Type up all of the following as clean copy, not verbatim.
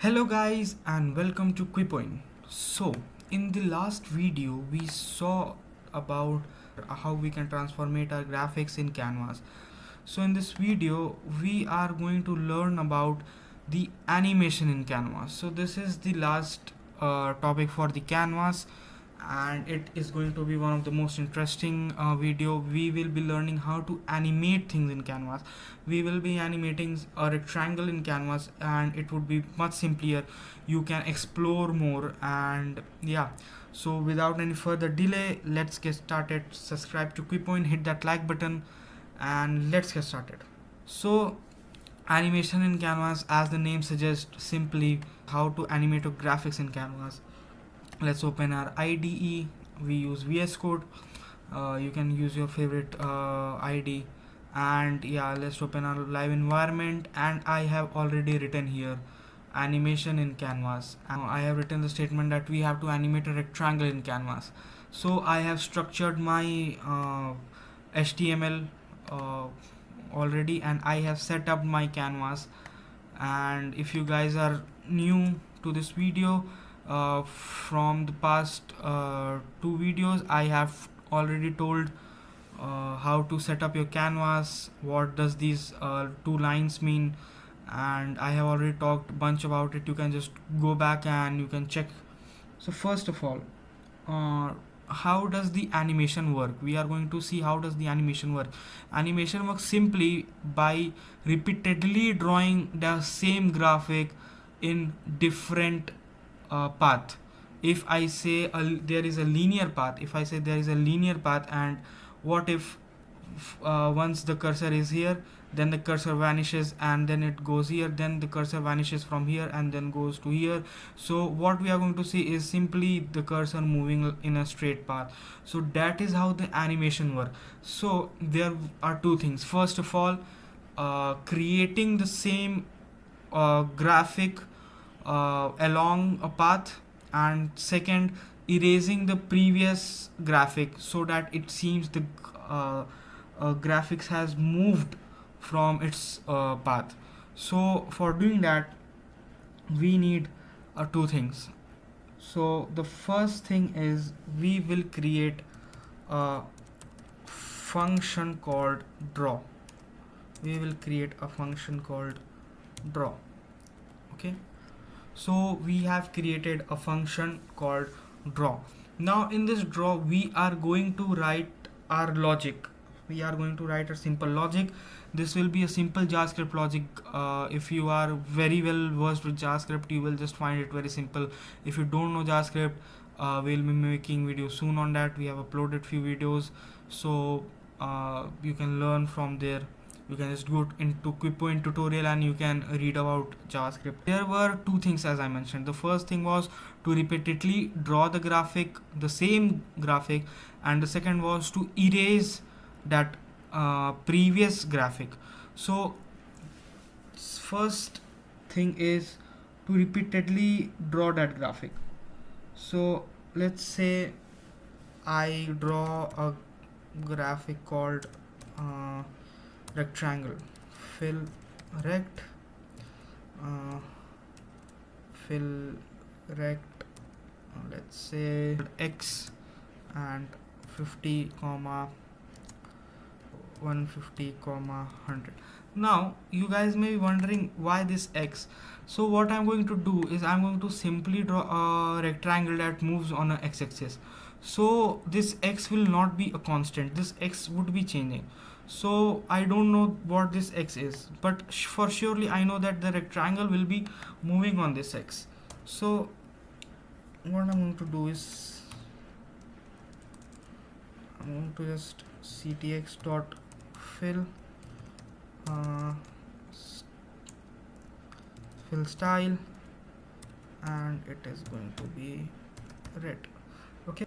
Hello guys and welcome to QuipoIn. So in the last video we saw about how we can transformate our graphics in Canvas. So in this video we are going to learn about the animation in Canvas. So this is the last topic for the Canvas, and it is going to be one of the most interesting video. We will be learning how to animate things in Canvas. We will be animating a rectangle in Canvas and it would be much simpler. You can explore more, and yeah, so without any further delay, let's get started. Subscribe to QuipoIn, hit that like button, and let's get started. So animation in Canvas, as the name suggests, simply how to animate your graphics in Canvas. Let's open our IDE. We use VS Code. You can use your favorite ID, and yeah, let's open our live environment. And I have already written here animation in Canvas. I have written the statement that we have to animate a rectangle in Canvas. So I have structured my HTML already, and I have set up my Canvas. And if you guys are new to this video, from the past two videos I have already told how to set up your Canvas, what does these two lines mean, and I have already talked a bunch about it. You can just go back and you can check. So first of all, how does the animation work? We are going to see how does the animation work. Animation works simply by repeatedly drawing the same graphic in different path. If I say there is a linear path, if I say there is a linear path, and what if once the cursor is here, then the cursor vanishes, and then it goes here, then the cursor vanishes from here and then goes to here. So what we are going to see is simply the cursor moving in a straight path. So that is how the animation works. So there are two things. First of all, creating the same graphic along a path, and second, erasing the previous graphic so that it seems the graphics has moved from its path. So for doing that we need two things. So the first thing is we will create a function called draw. We will create a function called draw. Okay, so we have created a function called draw. Now in this draw we are going to write our logic. We are going to write a simple logic. This will be a simple JavaScript logic. If you are very well versed with JavaScript, you will just find it very simple. If you don't know JavaScript, we'll be making videos soon on that. We have uploaded few videos, so you can learn from there. You can just go into QuipoIn tutorial and you can read about JavaScript. There were two things, as I mentioned. The first thing was to repeatedly draw the graphic, the same graphic, and the second was to erase that previous graphic. So first thing is to repeatedly draw that graphic. So let's say I draw a graphic called rectangle. Fill rect, fill rect, let's say x and 50 comma 150 comma 100. Now you guys may be wondering why this x. So what I'm going to do is I'm going to simply draw a rectangle that moves on a x-axis. So this x will not be a constant, this x would be changing. So I don't know what this x is, but for surely I know that the rectangle will be moving on this x. So what I'm going to do is I'm going to just ctx dot fill fill style, and it is going to be red. Okay,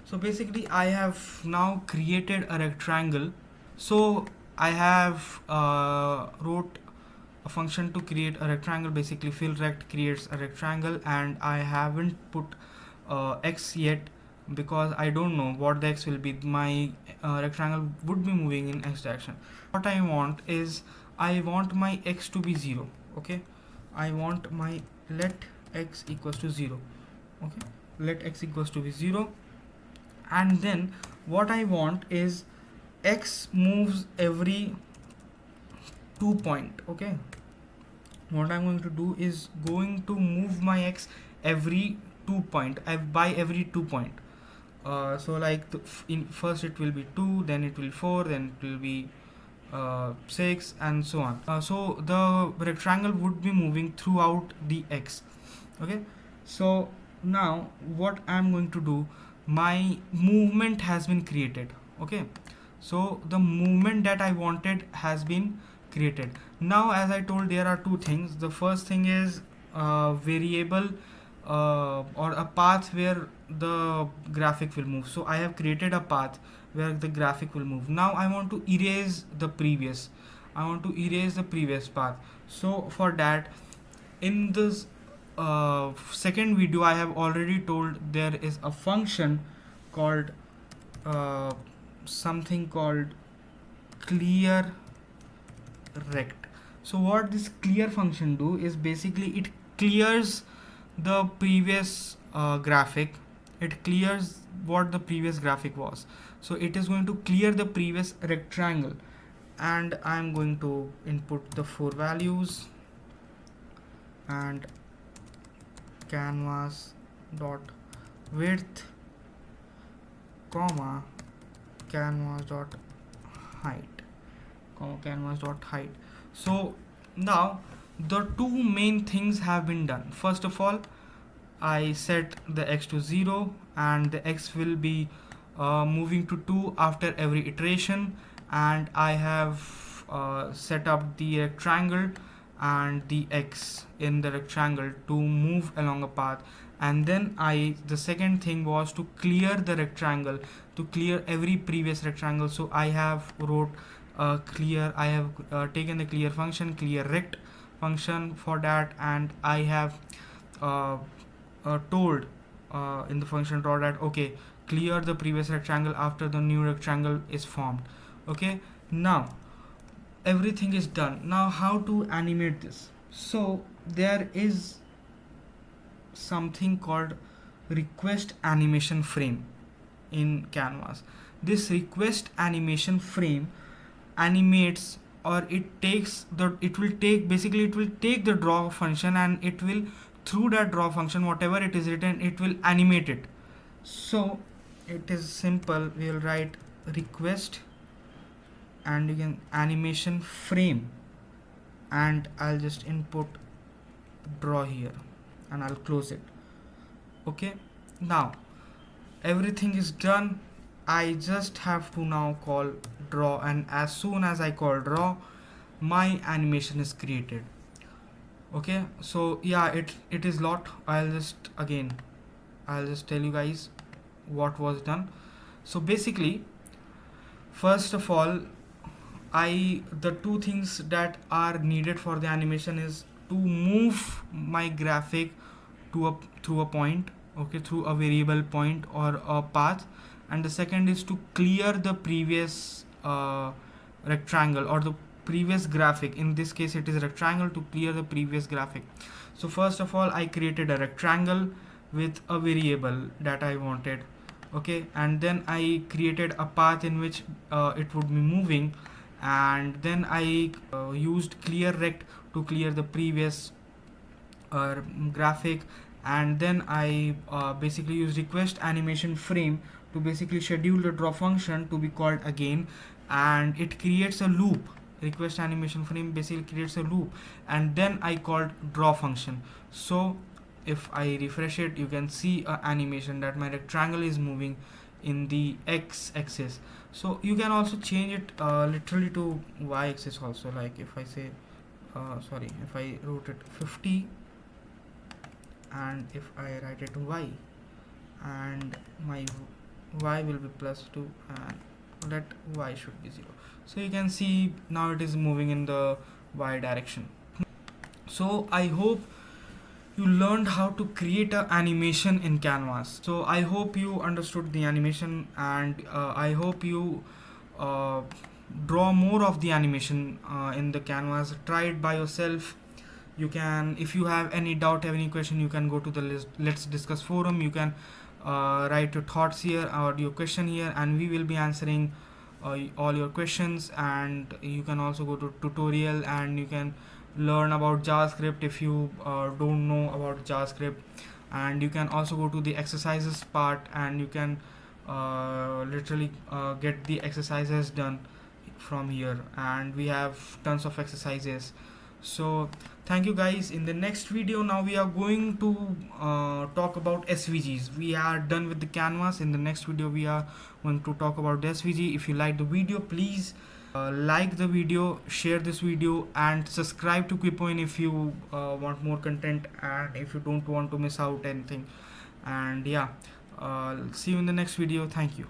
so basically I have now created a rectangle. So I have wrote a function to create a rectangle. Basically fill rect creates a rectangle, and I haven't put x yet because I don't know what the x will be. My rectangle would be moving in x direction. What I want is I want my x to be 0. Okay, I want my let x equals to 0. Okay, let x equals to be 0, and then what I want is x moves every 2 point. Okay, what I'm going to do is going to move my x every 2 point, by every 2 point. So like in first it will be 2, then it will be 4, then it will be 6, and so on. So the rectangle would be moving throughout the x. Okay, so now what I'm going to do, my movement has been created. Okay, so the movement that I wanted has been created. Now as I told, there are two things. The first thing is variable or a path where the graphic will move. So I have created a path where the graphic will move. Now I want to erase the previous path. So for that, in this second video, I have already told there is a function called something called clear rect. So what this clear function do is basically it clears the previous graphic. It clears what the previous graphic was. So it is going to clear the previous rectangle, and I'm going to input the 4 values and canvas dot width comma canvas dot height canvas dot height. So now the two main things have been done. First of all, I set the x to 0, and the x will be moving to 2 after every iteration, and I have set up the rectangle and the x in the rectangle to move along a path. And then the second thing was to clear the rectangle, to clear every previous rectangle. So I have wrote clear, I have taken the clear function, clear rect function for that, and I have told in the function draw that okay, clear the previous rectangle after the new rectangle is formed. Okay, now everything is done. Now how to animate this? So there is something called requestAnimationFrame in Canvas. This requestAnimationFrame animates, or it will take the draw function, and it will, through that draw function, whatever it is written, it will animate it. So it is simple. We will write request and you can animation frame, and I'll just input draw here and I'll close it. Okay, now everything is done. I just have to now call draw, and as soon as I call draw, my animation is created. Okay, so yeah, it is lot. I'll just tell you guys what was done. So basically, first of all, the two things that are needed for the animation is to move my graphic through a point, okay, through a variable point or a path, and the second is to clear the previous rectangle or the previous graphic. In this case it is rectangle, to clear the previous graphic. So first of all, I created a rectangle with a variable that I wanted, okay, and then I created a path in which it would be moving, and then I used clear rect to clear the previous graphic, and then I basically used requestAnimationFrame to basically schedule the draw function to be called again, and it creates a loop. requestAnimationFrame basically creates a loop, and then I called draw function. So if I refresh it, you can see a animation that my rectangle is moving in the x-axis. So you can also change it literally to y-axis also, like if I say if I wrote it 50 and if I write it y, and my y will be +2 and let y should be 0. So you can see now it is moving in the y direction. So I hope you learned how to create an animation in Canvas. So I hope you understood the animation, and I hope you draw more of the animation in the canvas. Try it by yourself. You can, if you have any doubt, have any question, you can go to the let's discuss forum. You can write your thoughts here or your question here, and we will be answering all your questions. And you can also go to tutorial and you can learn about JavaScript if you don't know about JavaScript. And you can also go to the exercises part, and you can literally get the exercises done from here, and we have tons of exercises. So thank you guys. In the next video, now we are going to talk about SVGs. We are done with the canvas. In the next video we are going to talk about the SVG. If you like the video, please like the video, share this video, and subscribe to QuipoIn if you want more content, and if you don't want to miss out anything. And yeah, see you in the next video. Thank you.